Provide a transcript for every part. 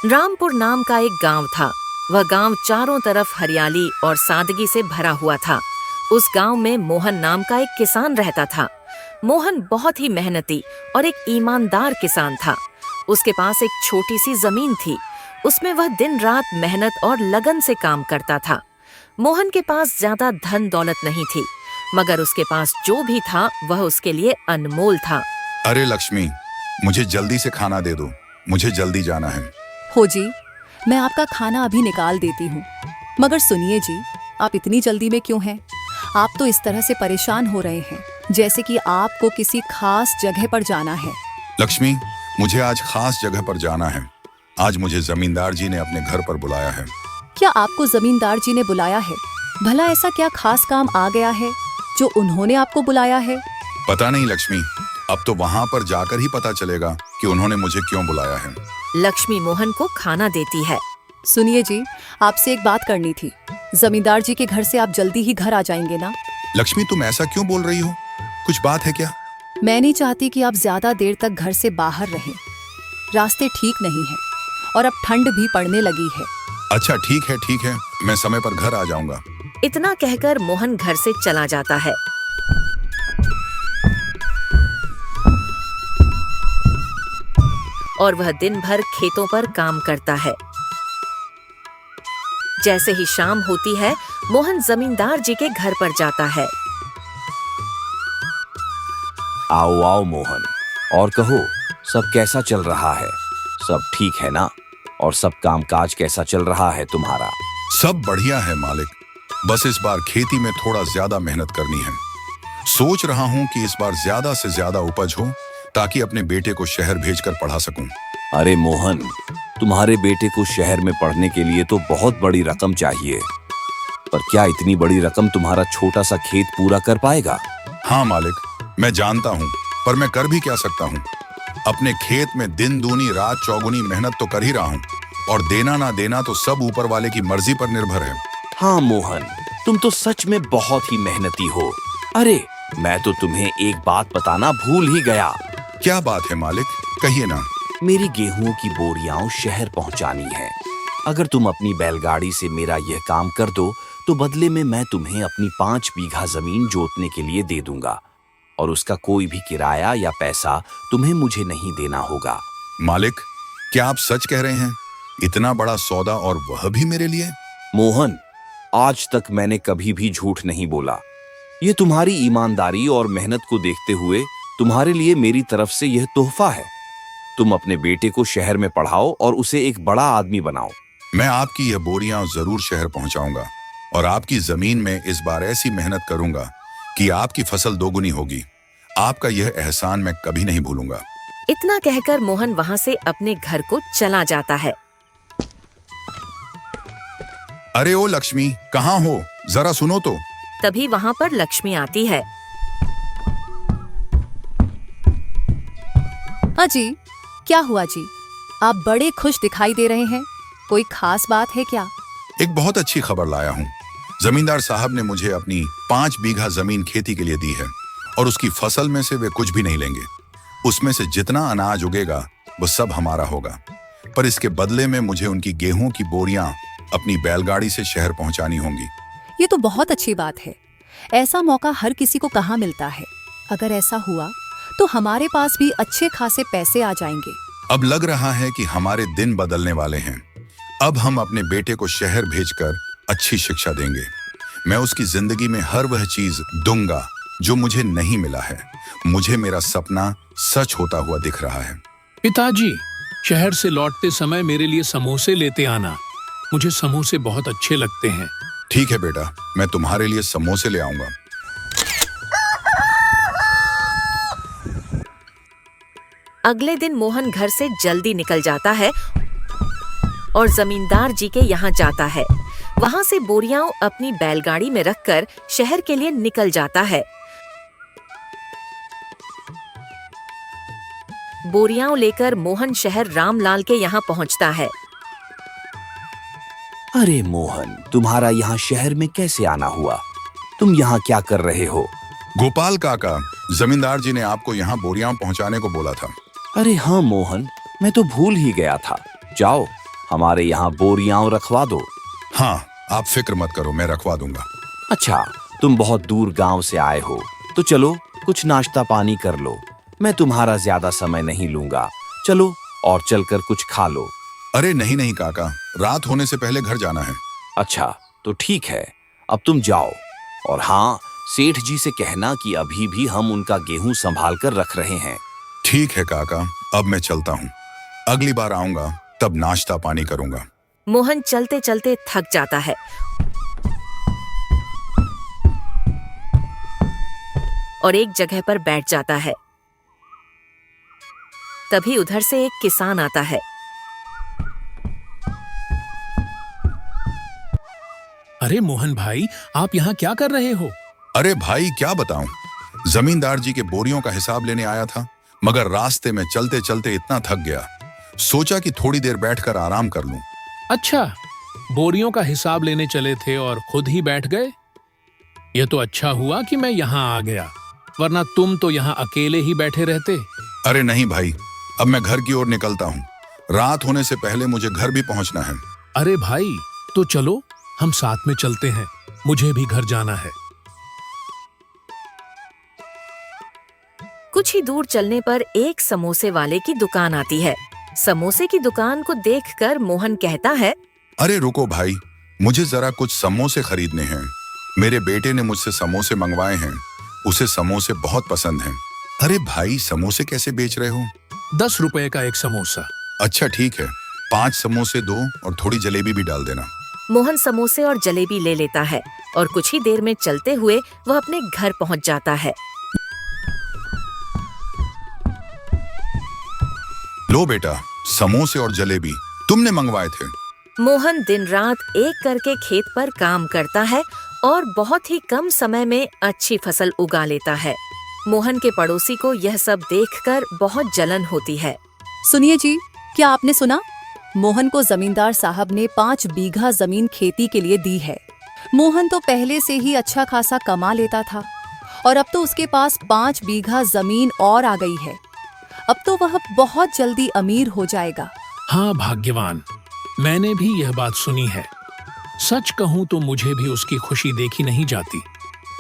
रामपुर नाम का एक गांव था। वह गांव चारों तरफ हरियाली और सादगी से भरा हुआ था। उस गांव में मोहन नाम का एक किसान रहता था। मोहन बहुत ही मेहनती और एक ईमानदार किसान था। उसके पास एक छोटी सी जमीन थी। उसमें वह दिन रात मेहनत और लगन से काम करता था। मोहन के पास ज्यादा धन दौलत नहीं थी, मगर उसके पास जो भी था वह उसके लिए अनमोल था। अरे लक्ष्मी, मुझे जल्दी से खाना दे दो, मुझे जल्दी जाना है। हो जी, मैं आपका खाना अभी निकाल देती हूँ। मगर सुनिए जी, आप इतनी जल्दी में क्यों हैं? आप तो इस तरह से परेशान हो रहे हैं जैसे कि आपको किसी खास जगह पर जाना है। लक्ष्मी, मुझे आज खास जगह पर जाना है। आज मुझे जमींदार जी ने अपने घर पर बुलाया है। क्या आपको जमींदार जी ने बुलाया है? भला ऐसा क्या खास काम आ गया है जो उन्होंने आपको बुलाया है? पता नहीं लक्ष्मी, अब तो वहाँ पर जाकर ही पता चलेगा कि उन्होंने मुझे क्यों बुलाया है। लक्ष्मी मोहन को खाना देती है। सुनिए जी, आपसे एक बात करनी थी। जमींदार जी के घर से आप जल्दी ही घर आ जाएंगे ना? लक्ष्मी, तुम ऐसा क्यों बोल रही हो? कुछ बात है क्या? मैं नहीं चाहती कि आप ज्यादा देर तक घर से बाहर रहें। रास्ते ठीक नहीं हैं और अब ठंड भी पड़ने लगी है। अच्छा ठीक है, मैं समय पर घर आ जाऊंगा। इतना कहकर मोहन घर से चला जाता है। और वह दिन भर खेतों पर काम करता है। जैसे ही शाम होती है, मोहन जमींदार जी के घर पर जाता है। आओ आओ मोहन, और कहो, सब कैसा चल रहा है? सब ठीक है ना? और सब कामकाज कैसा चल रहा है तुम्हारा? सब बढ़िया है मालिक, बस इस बार खेती में थोड़ा ज्यादा मेहनत करनी है। सोच रहा हूँ कि इस बार ज्यादा से ज्यादा उपज हो ताकि अपने बेटे को शहर भेजकर पढ़ा सकूं। अरे मोहन, तुम्हारे बेटे को शहर में पढ़ने के लिए तो बहुत बड़ी रकम चाहिए, पर क्या इतनी बड़ी रकम तुम्हारा छोटा सा खेत पूरा कर पाएगा? हाँ मालिक, मैं जानता हूँ, पर मैं कर भी क्या सकता हूँ। अपने खेत में दिन दूनी रात चौगुनी मेहनत तो कर ही रहा हूँ, और देना ना देना तो सब ऊपर वाले की मर्जी पर निर्भर है। हाँ मोहन, तुम तो सच में बहुत ही मेहनती हो। अरे, मैं तो तुम्हें एक बात बताना भूल ही गया। क्या बात है मालिक, कहिए ना। मेरी गेहूं की बोरियां शहर पहुंचानी है। अगर तुम अपनी बैलगाड़ी से मेरा यह काम कर दो तो बदले में मैं तुम्हें अपनी 5 बीघा जमीन जोतने के लिए दे दूंगा, और उसका कोई भी किराया या पैसा तुम्हें मुझे नहीं देना होगा। मालिक, क्या आप सच कह रहे हैं? इतना बड़ा सौदा, और वह भी मेरे लिए? मोहन, आज तक मैंने कभी भी झूठ नहीं बोला। ये तुम्हारी ईमानदारी और मेहनत को देखते हुए तुम्हारे लिए मेरी तरफ से यह तोहफा है। तुम अपने बेटे को शहर में पढ़ाओ और उसे एक बड़ा आदमी बनाओ। मैं आपकी यह बोरियां जरूर शहर पहुंचाऊंगा, और आपकी जमीन में इस बार ऐसी मेहनत करूंगा कि आपकी फसल दोगुनी होगी। आपका यह एहसान मैं कभी नहीं भूलूंगा। इतना कहकर मोहन वहाँ से अपने घर को चला जाता है। अरे ओ लक्ष्मी, कहाँ हो? जरा सुनो तो। तभी वहाँ पर लक्ष्मी आती है। अजी, क्या हुआ जी? आप बड़े खुश दिखाई दे रहे हैं। कोई खास बात है क्या? एक बहुत अच्छी खबर लाया हूँ। जमींदार साहब ने मुझे अपनी 5 बीघा जमीन खेती के लिए दी है, और उसकी फसल में से वे कुछ भी नहीं लेंगे। उसमें से जितना अनाज उगेगा वो सब हमारा होगा, पर इसके बदले में मुझे उनकी गेहूं की बोरियां अपनी बैलगाड़ी से शहर पहुंचानी होंगी। ये तो बहुत अच्छी बात है। ऐसा मौका हर किसी को कहाँ मिलता है। अगर ऐसा हुआ तो हमारे पास भी अच्छे खासे पैसे आ जाएंगे। अब लग रहा है कि हमारे दिन बदलने वाले हैं। अब हम अपने बेटे को शहर भेजकर अच्छी शिक्षा देंगे। मैं उसकी जिंदगी में हर वह चीज दूंगा जो मुझे नहीं मिला है। मुझे मेरा सपना सच होता हुआ दिख रहा है। पिताजी, शहर से लौटते समय मेरे लिए समोसे लेते आना। मुझे समोसे बहुत अच्छे लगते हैं। ठीक है बेटा, मैं तुम्हारे लिए समोसे ले आऊंगा। अगले दिन मोहन घर से जल्दी निकल जाता है और जमींदार जी के यहाँ जाता है। वहाँ से बोरियां अपनी बैलगाड़ी में रखकर शहर के लिए निकल जाता है। बोरियां लेकर मोहन शहर रामलाल के यहाँ पहुँचता है। अरे मोहन, तुम्हारा यहाँ शहर में कैसे आना हुआ? तुम यहाँ क्या कर रहे हो? गोपाल काका, जमींदार जी ने आपको यहाँ बोरियां पहुँचाने को बोला था। अरे हाँ मोहन, मैं तो भूल ही गया था। जाओ, हमारे यहाँ बोरियां रखवा दो। हाँ, आप फिक्र मत करो, मैं रखवा दूंगा। अच्छा, तुम बहुत दूर गांव से आए हो, तो चलो कुछ नाश्ता पानी कर लो। मैं तुम्हारा ज्यादा समय नहीं लूंगा। चलो और चलकर कुछ खा लो। अरे नहीं नहीं काका, रात होने से पहले घर जाना है। अच्छा, तो ठीक है, अब तुम जाओ। और हाँ, सेठ जी से कहना कि अभी भी हम उनका गेहूं संभाल कर रख रहे हैं। ठीक है काका, अब मैं चलता हूँ। अगली बार आऊंगा तब नाश्ता पानी करूंगा। मोहन चलते चलते थक जाता है और एक जगह पर बैठ जाता है। तभी उधर से एक किसान आता है। अरे मोहन भाई, आप यहाँ क्या कर रहे हो? अरे भाई क्या बताऊं, जमींदार जी के बोरियों का हिसाब लेने आया था, मगर रास्ते में चलते चलते इतना थक गया, सोचा कि थोड़ी देर बैठकर आराम कर लूं। अच्छा, बोरियों का हिसाब लेने चले थे और खुद ही बैठ गए। यह तो अच्छा हुआ कि मैं यहाँ आ गया, वरना तुम तो यहाँ अकेले ही बैठे रहते। अरे नहीं भाई, अब मैं घर की ओर निकलता हूँ। रात होने से पहले मुझे घर भी पहुंचना है। अरे भाई, तो चलो हम साथ में चलते हैं, मुझे भी घर जाना है। कुछ ही दूर चलने पर एक समोसे वाले की दुकान आती है। समोसे की दुकान को देखकर मोहन कहता है, अरे रुको भाई, मुझे जरा कुछ समोसे खरीदने हैं। मेरे बेटे ने मुझसे समोसे मंगवाए हैं, उसे समोसे बहुत पसंद हैं। अरे भाई, समोसे कैसे बेच रहे हो? 10 रुपए का एक समोसा। अच्छा ठीक है, 5 समोसे दो और थोड़ी जलेबी भी डाल देना। मोहन समोसे और जलेबी ले लेता है और कुछ ही देर में चलते हुए वह अपने घर पहुंच जाता है। लो बेटा, समोसे और जलेबी तुमने मंगवाए थे। मोहन दिन रात एक करके खेत पर काम करता है और बहुत ही कम समय में अच्छी फसल उगा लेता है। मोहन के पड़ोसी को यह सब देखकर बहुत जलन होती है। सुनिए जी, क्या आपने सुना? मोहन को जमींदार साहब ने 5 बीघा जमीन खेती के लिए दी है। मोहन तो पहले से ही अच्छा खासा कमा लेता था और अब तो उसके पास 5 बीघा जमीन और आ गई है। अब तो वह बहुत जल्दी अमीर हो जाएगा। हाँ भाग्यवान, मैंने भी यह बात सुनी है। सच कहूं तो मुझे भी उसकी खुशी देखी नहीं जाती।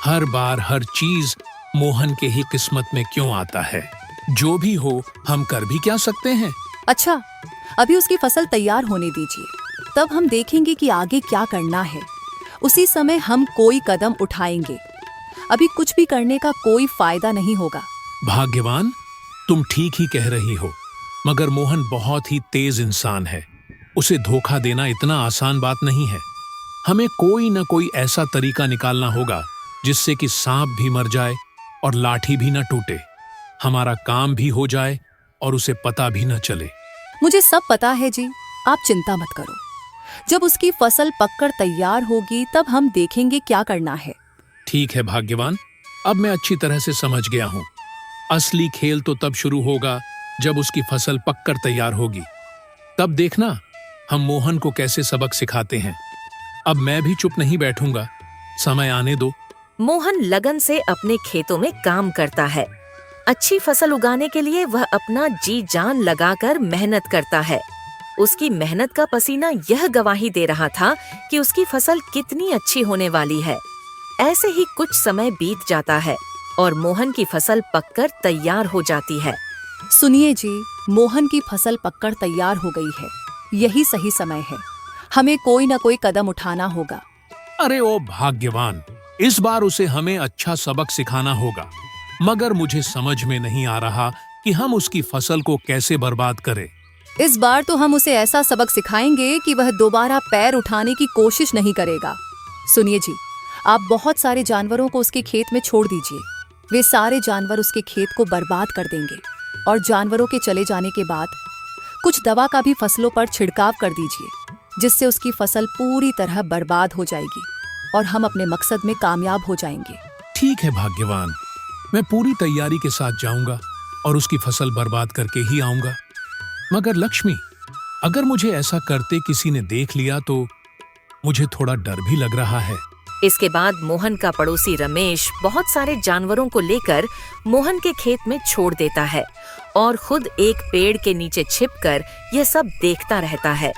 हर बार हर चीज मोहन के ही किस्मत में क्यों आता है? जो भी हो, हम कर भी क्या सकते हैं। अच्छा, अभी उसकी फसल तैयार होने दीजिए, तब हम देखेंगे कि आगे क्या करना है। उसी समय हम कोई कदम उठाएंगे। अभी कुछ भी करने का कोई फायदा नहीं होगा। भाग्यवान, तुम ठीक ही कह रही हो, मगर मोहन बहुत ही तेज इंसान है। उसे धोखा देना इतना आसान बात नहीं है। हमें कोई न कोई ऐसा तरीका निकालना होगा जिससे कि सांप भी मर जाए और लाठी भी न टूटे, हमारा काम भी हो जाए और उसे पता भी न चले। मुझे सब पता है जी, आप चिंता मत करो। जब उसकी फसल पककर तैयार होगी तब हम देखेंगे क्या करना है। ठीक है भाग्यवान, अब मैं अच्छी तरह से समझ गया हूँ। असली खेल तो तब शुरू होगा जब उसकी फसल पककर तैयार होगी। तब देखना हम मोहन को कैसे सबक सिखाते हैं। अब मैं भी चुप नहीं बैठूंगा, समय आने दो। मोहन लगन से अपने खेतों में काम करता है। अच्छी फसल उगाने के लिए वह अपना जी जान लगाकर मेहनत करता है। उसकी मेहनत का पसीना यह गवाही दे रहा था कि उसकी फसल कितनी अच्छी होने वाली है। ऐसे ही कुछ समय बीत जाता है और मोहन की फसल पककर तैयार हो जाती है। सुनिए जी, मोहन की फसल पककर तैयार हो गई है। यही सही समय है, हमें कोई न कोई कदम उठाना होगा। अरे ओ भाग्यवान, इस बार उसे हमें अच्छा सबक सिखाना होगा, मगर मुझे समझ में नहीं आ रहा कि हम उसकी फसल को कैसे बर्बाद करें। इस बार तो हम उसे ऐसा सबक सिखाएंगे कि वह दोबारा पैर उठाने की कोशिश नहीं करेगा। सुनिए जी, आप बहुत सारे जानवरों को उसके खेत में छोड़ दीजिए। वे सारे जानवर उसके खेत को बर्बाद कर देंगे और जानवरों के चले जाने के बाद कुछ दवा का भी फसलों पर छिड़काव कर दीजिए, जिससे उसकी फसल पूरी तरह बर्बाद हो जाएगी और हम अपने मकसद में कामयाब हो जाएंगे। ठीक है भाग्यवान, मैं पूरी तैयारी के साथ जाऊंगा और उसकी फसल बर्बाद करके ही आऊंगा। मगर लक्ष्मी, अगर मुझे ऐसा करते किसी ने देख लिया तो मुझे थोड़ा डर भी लग रहा है। इसके बाद मोहन का पड़ोसी रमेश बहुत सारे जानवरों को लेकर मोहन के खेत में छोड़ देता है और खुद एक पेड़ के नीचे छिपकर यह सब देखता रहता है।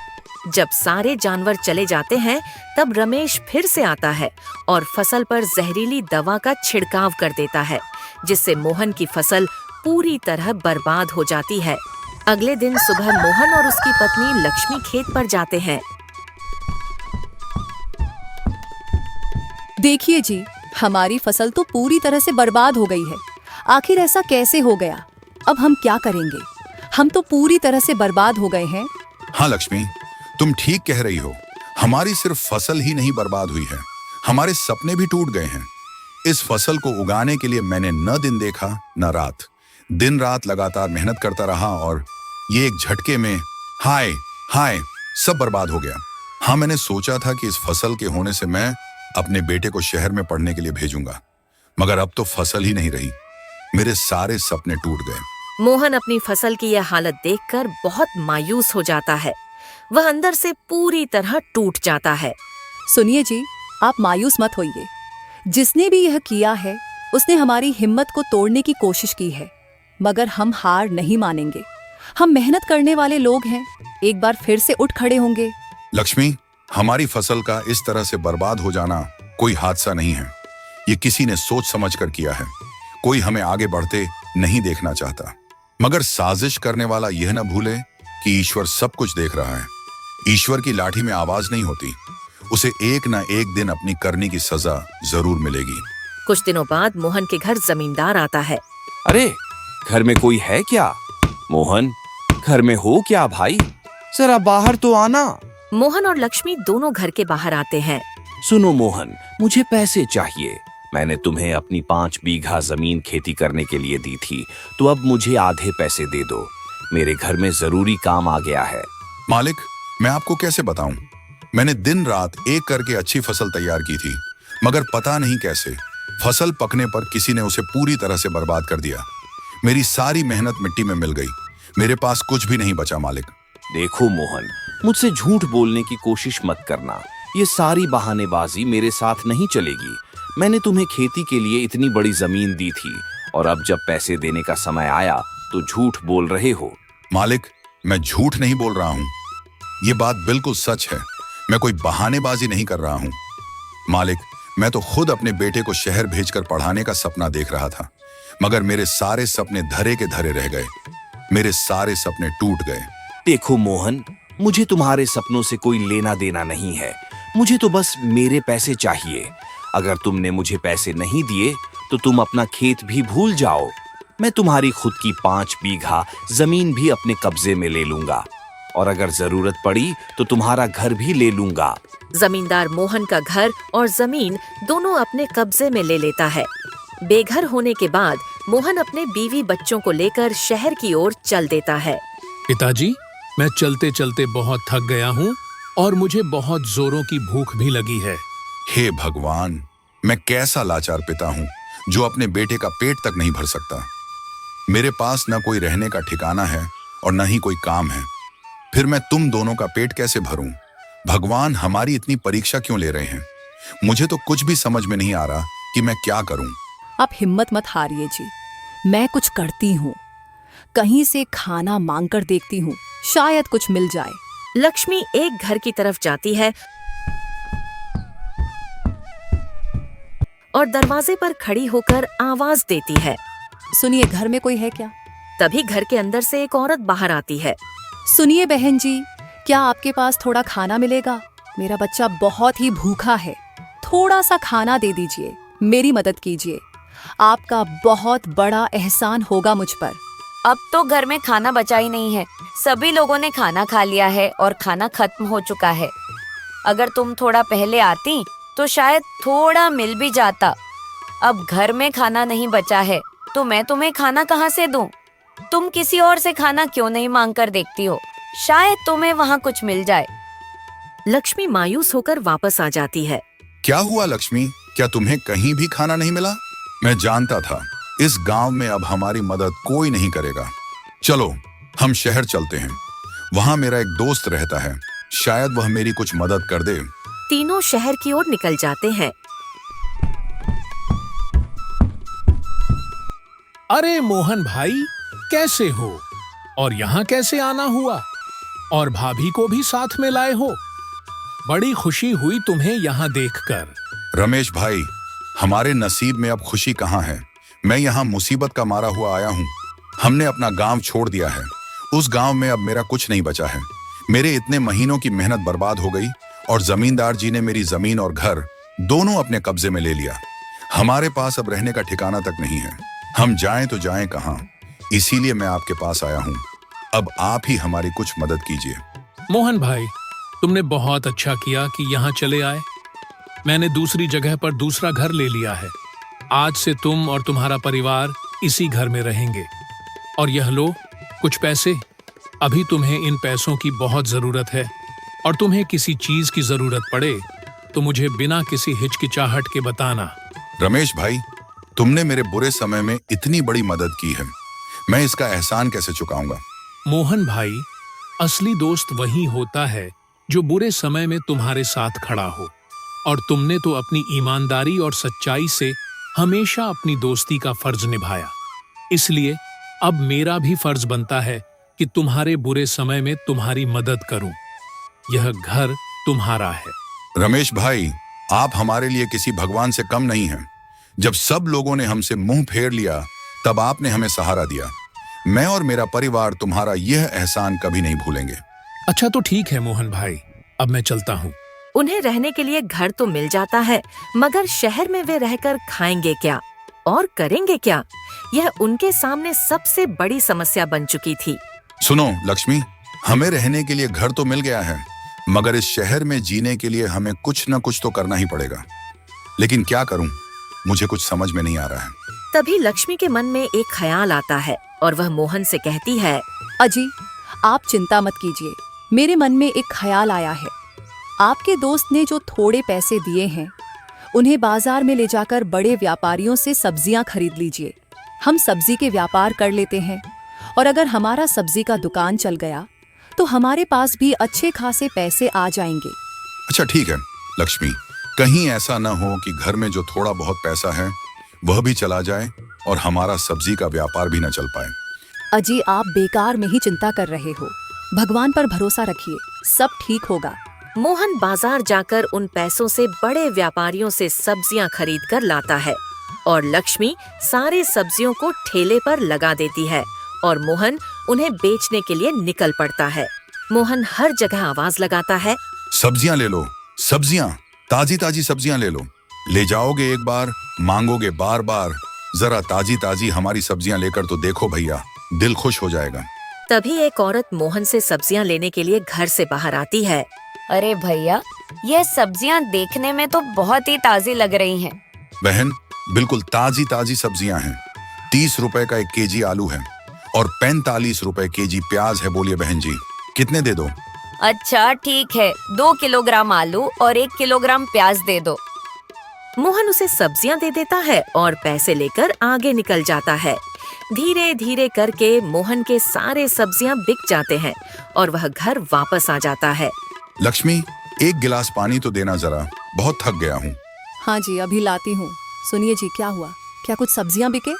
जब सारे जानवर चले जाते हैं तब रमेश फिर से आता है और फसल पर जहरीली दवा का छिड़काव कर देता है, जिससे मोहन की फसल पूरी तरह बर्बाद हो जाती है। अगले दिन सुबह मोहन और उसकी पत्नी लक्ष्मी खेत पर जाते हैं। देखिए जी, हमारी फसल तो पूरी तरह से बर्बाद हो गई है। आखिर ऐसा कैसे हो गया? अब हम क्या करेंगे? हम तो पूरी तरह से बर्बाद हो गए हैं। हाँ लक्ष्मी, तुम ठीक कह रही हो। हमारी सिर्फ फसल ही नहीं बर्बाद हुई है, हमारे सपने भी टूट गए हैं। इस फसल को उगाने के लिए मैंने न दिन देखा न रात, दिन रात लगातार मेहनत करता रहा और ये एक झटके में हाय हाय सब बर्बाद हो गया। हाँ, मैंने सोचा था कि इस फसल के होने से मैं अपने बेटे को शहर में पढ़ने के लिए भेजूंगा, मगर अब तो फसल ही नहीं रही। मेरे सारे सपने टूट गए। मोहन अपनी फसल की यह हालत देखकर बहुत मायूस हो जाता है। वह अंदर से पूरी तरह टूट जाता है। सुनिए जी, आप मायूस मत होइए। जिसने भी यह किया है उसने हमारी हिम्मत को तोड़ने की कोशिश की है, मगर हम हार नहीं मानेंगे। हम मेहनत करने वाले लोग हैं, एक बार फिर से उठ खड़े होंगे। लक्ष्मी, हमारी फसल का इस तरह से बर्बाद हो जाना कोई हादसा नहीं है। ये किसी ने सोच समझ कर किया है। कोई हमें आगे बढ़ते नहीं देखना चाहता, मगर साजिश करने वाला यह न भूले कि ईश्वर सब कुछ देख रहा है। ईश्वर की लाठी में आवाज नहीं होती, उसे एक न एक दिन अपनी करनी की सजा जरूर मिलेगी। कुछ दिनों बाद मोहन के घर जमींदार आता है। अरे, घर में कोई है क्या? मोहन, घर में हो क्या भाई? जरा बाहर तो आना। मोहन और लक्ष्मी दोनों घर के बाहर आते हैं। सुनो मोहन, मुझे पैसे चाहिए। मैंने तुम्हें अपनी 5 बीघा जमीन खेती करने के लिए दी थी, तो अब मुझे आधे पैसे दे दो। मेरे घर में जरूरी काम आ गया है। मालिक, मैं आपको कैसे बताऊं? मैंने दिन रात एक करके अच्छी फसल तैयार की थी, मगर पता नहीं कैसे फसल पकने पर किसी ने उसे पूरी तरह से बर्बाद कर दिया। मेरी सारी मेहनत मिट्टी में मिल गई। मेरे पास कुछ भी नहीं बचा मालिक। देखो मोहन, मुझसे झूठ बोलने की कोशिश मत करना। ये सारी बहानेबाजी मेरे साथ नहीं चलेगी। मैंने तुम्हें खेती के लिए इतनी बड़ी जमीन दी थी, और अब जब पैसे देने का समय आया तो झूठ बोल रहे हो। मालिक, मैं झूठ नहीं बोल रहा हूं। ये बात बिल्कुल सच है। मैं कोई बहानेबाजी नहीं कर रहा हूं। मालिक, मैं तो खुद अपने बेटे को शहर भेजकर पढ़ाने का सपना देख रहा था, मगर मेरे सारे सपने धरे के धरे रह गए। मेरे सारे सपने टूट गए। देखो मोहन, मुझे तुम्हारे सपनों से कोई लेना देना नहीं है। मुझे तो बस मेरे पैसे चाहिए। अगर तुमने मुझे पैसे नहीं दिए तो तुम अपना खेत भी भूल जाओ। मैं तुम्हारी खुद की 5 बीघा जमीन भी अपने कब्जे में ले लूंगा, और अगर जरूरत पड़ी तो तुम्हारा घर भी ले लूंगा। जमींदार मोहन का घर और जमीन दोनों अपने कब्जे में ले लेता है। बेघर होने के बाद मोहन अपने बीवी बच्चों को लेकर शहर की ओर चल देता है। पिताजी, मैं चलते चलते बहुत थक गया हूँ और मुझे बहुत जोरों की भूख भी लगी है। हे भगवान, मैं कैसा लाचार पिता हूं जो अपने बेटे का पेट तक नहीं भर सकता। मेरे पास न कोई रहने का ठिकाना है और न ही कोई काम है। फिर मैं तुम दोनों का पेट कैसे भरूं? भगवान, हमारी इतनी परीक्षा क्यों ले रहे हैं? मुझे तो कुछ भी समझ में नहीं आ रहा कि मैं क्या करूं। आप हिम्मत मत हारिए जी, मैं कुछ करती हूँ। कहीं से खाना मांगकर देखती हूँ, शायद कुछ मिल जाए। लक्ष्मी एक घर की तरफ जाती है और दरवाजे पर खड़ी होकर आवाज देती है। सुनिए, घर में कोई है क्या? तभी घर के अंदर से एक औरत बाहर आती है। सुनिए बहन जी, क्या आपके पास थोड़ा खाना मिलेगा? मेरा बच्चा बहुत ही भूखा है, थोड़ा सा खाना दे दीजिए, मेरी मदद कीजिए। आपका बहुत बड़ा एहसान होगा मुझ पर। अब तो घर में खाना बचा ही नहीं है। सभी लोगों ने खाना खा लिया है और खाना खत्म हो चुका है। अगर तुम थोड़ा पहले आती तो शायद थोड़ा मिल भी जाता। अब घर में खाना नहीं बचा है तो मैं तुम्हें खाना कहाँ से दूं? तुम किसी और से खाना क्यों नहीं मांग कर देखती हो? शायद तुम्हें वहाँ कुछ मिल जाए। लक्ष्मी मायूस होकर वापस आ जाती है। क्या हुआ लक्ष्मी? क्या तुम्हें कहीं भी खाना नहीं मिला? मैं जानता था इस गांव में अब हमारी मदद कोई नहीं करेगा। चलो हम शहर चलते हैं। वहां मेरा एक दोस्त रहता है, शायद वह मेरी कुछ मदद कर दे। तीनों शहर की ओर निकल जाते हैं। अरे मोहन भाई, कैसे हो और यहाँ कैसे आना हुआ? और भाभी को भी साथ में लाए हो। बड़ी खुशी हुई तुम्हें यहाँ देखकर। रमेश भाई, हमारे नसीब में अब खुशी कहाँ है। मैं यहाँ मुसीबत का मारा हुआ आया हूँ। हमने अपना गांव छोड़ दिया है। उस गांव में अब मेरा कुछ नहीं बचा है। मेरे इतने महीनों की मेहनत बर्बाद हो गई और जमींदार जी ने मेरी जमीन और घर दोनों अपने कब्जे में ले लिया। हमारे पास अब रहने का ठिकाना तक नहीं है। हम जाएं तो जाएं कहाँ। इसीलिए मैं आपके पास आया हूँ। अब आप ही हमारी कुछ मदद कीजिए। मोहन भाई, तुमने बहुत अच्छा किया कि यहाँ चले आए। मैंने दूसरी जगह पर दूसरा घर ले लिया है। आज से तुम और तुम्हारा परिवार इसी घर में रहेंगे। और यह लो कुछ पैसे। अभी तुम्हें इन पैसों की बहुत जरूरत है और तुम्हें किसी चीज की जरूरत पड़े तो मुझे बिना किसी हिचकिचाहट के बताना। रमेश भाई, तुमने मेरे बुरे समय में इतनी बड़ी मदद की है, मैं इसका एहसान कैसे चुकाऊंगा। मोहन भाई, असली दोस्त वही होता है जो बुरे समय में तुम्हारे साथ खड़ा हो। और तुमने तो अपनी ईमानदारी और सच्चाई से हमेशा अपनी दोस्ती का फर्ज निभाया। इसलिए अब मेरा भी फर्ज बनता है कि तुम्हारे बुरे समय में तुम्हारी मदद करूं। यह घर तुम्हारा है। रमेश भाई, आप हमारे लिए किसी भगवान से कम नहीं हैं। जब सब लोगों ने हमसे मुंह फेर लिया तब आपने हमें सहारा दिया। मैं और मेरा परिवार तुम्हारा यह एहसान कभी नहीं भूलेंगे। अच्छा तो ठीक है मोहन भाई, अब मैं चलता हूँ। उन्हें रहने के लिए घर तो मिल जाता है, मगर शहर में वे रहकर खाएंगे क्या और करेंगे क्या, यह उनके सामने सबसे बड़ी समस्या बन चुकी थी। सुनो लक्ष्मी, हमें रहने के लिए घर तो मिल गया है, मगर इस शहर में जीने के लिए हमें कुछ न कुछ तो करना ही पड़ेगा। लेकिन क्या करूं, मुझे कुछ समझ में नहीं आ रहा है। तभी लक्ष्मी के मन में एक ख्याल आता है और वह मोहन से कहती है, अजी, आप चिंता मत कीजिए। मेरे मन में एक ख्याल आया है। आपके दोस्त ने जो थोड़े पैसे दिए हैं उन्हें बाजार में ले जाकर बड़े व्यापारियों से सब्जियां खरीद लीजिए। हम सब्जी के व्यापार कर लेते हैं और अगर हमारा सब्जी का दुकान चल गया तो हमारे पास भी अच्छे खासे पैसे आ जाएंगे। अच्छा ठीक है लक्ष्मी, कहीं ऐसा न हो कि घर में जो थोड़ा बहुत पैसा है वह भी चला जाए और हमारा सब्जी का व्यापार भी न चल पाए। अजी, आप बेकार में ही चिंता कर रहे हो। भगवान पर भरोसा रखिए, सब ठीक होगा। मोहन बाजार जाकर उन पैसों से बड़े व्यापारियों से सब्जियां खरीद कर लाता है और लक्ष्मी सारे सब्जियों को ठेले पर लगा देती है और मोहन उन्हें बेचने के लिए निकल पड़ता है। मोहन हर जगह आवाज लगाता है, सब्जियां ले लो, सब्जियां, ताजी ताजी सब्जियां ले लो। ले जाओगे एक बार, मांगोगे बार बार। जरा ताजी ताजी हमारी सब्जियां लेकर तो देखो भैया, दिल खुश हो जाएगा। तभी एक औरत मोहन से सब्जियां लेने के लिए घर से बाहर आती है। अरे भैया, यह सब्जियां देखने में तो बहुत ही ताजी लग रही हैं। बहन, बिल्कुल ताजी ताजी सब्जियां हैं। 30 रुपए का 1 केजी आलू है और 45 रुपए केजी प्याज है। बोलिए बहन जी, कितने दे दो? अच्छा ठीक है, 2 किलोग्राम आलू और 1 किलोग्राम प्याज दे दो। मोहन उसे सब्जियां दे देता है और पैसे लेकर आगे निकल जाता है। धीरे धीरे करके मोहन के सारे सब्जियां बिक जाते हैं और वह घर वापस आ जाता है। लक्ष्मी, 1 गिलास पानी तो देना जरा, बहुत थक गया हूँ। हाँ जी, अभी लाती हूँ। सुनिए जी, क्या हुआ? क्या कुछ सब्जियां बिके?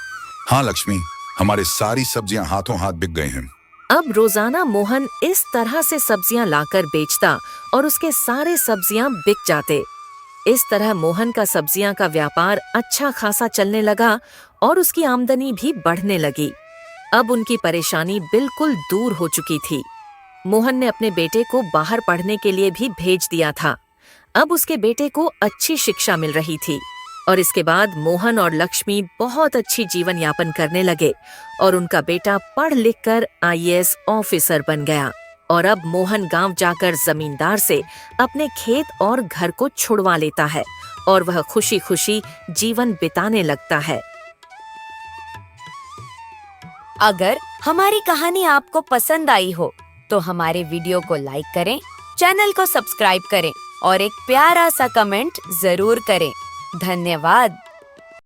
हाँ लक्ष्मी, हमारे सारी सब्जियां हाथों हाथ बिक गई हैं। अब रोजाना मोहन इस तरह से सब्जियां लाकर बेचता और उसके सारे सब्जियां बिक जाते। इस तरह मोहन का सब्जियां का व्यापार अच्छा खासा चलने लगा और उसकी आमदनी भी बढ़ने लगी। अब उनकी परेशानी बिल्कुल दूर हो चुकी थी। मोहन ने अपने बेटे को बाहर पढ़ने के लिए भी भेज दिया था। अब उसके बेटे को अच्छी शिक्षा मिल रही थी और इसके बाद मोहन और लक्ष्मी बहुत अच्छी जीवन यापन करने लगे और उनका बेटा पढ़ लिख कर IAS ऑफिसर बन गया। और अब मोहन गांव जाकर जमींदार से अपने खेत और घर को छुड़वा लेता है और वह खुशी खुशी जीवन बिताने लगता है। अगर हमारी कहानी आपको पसंद आई हो तो हमारे वीडियो को लाइक करें, चैनल को सब्सक्राइब करें और एक प्यारा सा कमेंट जरूर करें। धन्यवाद।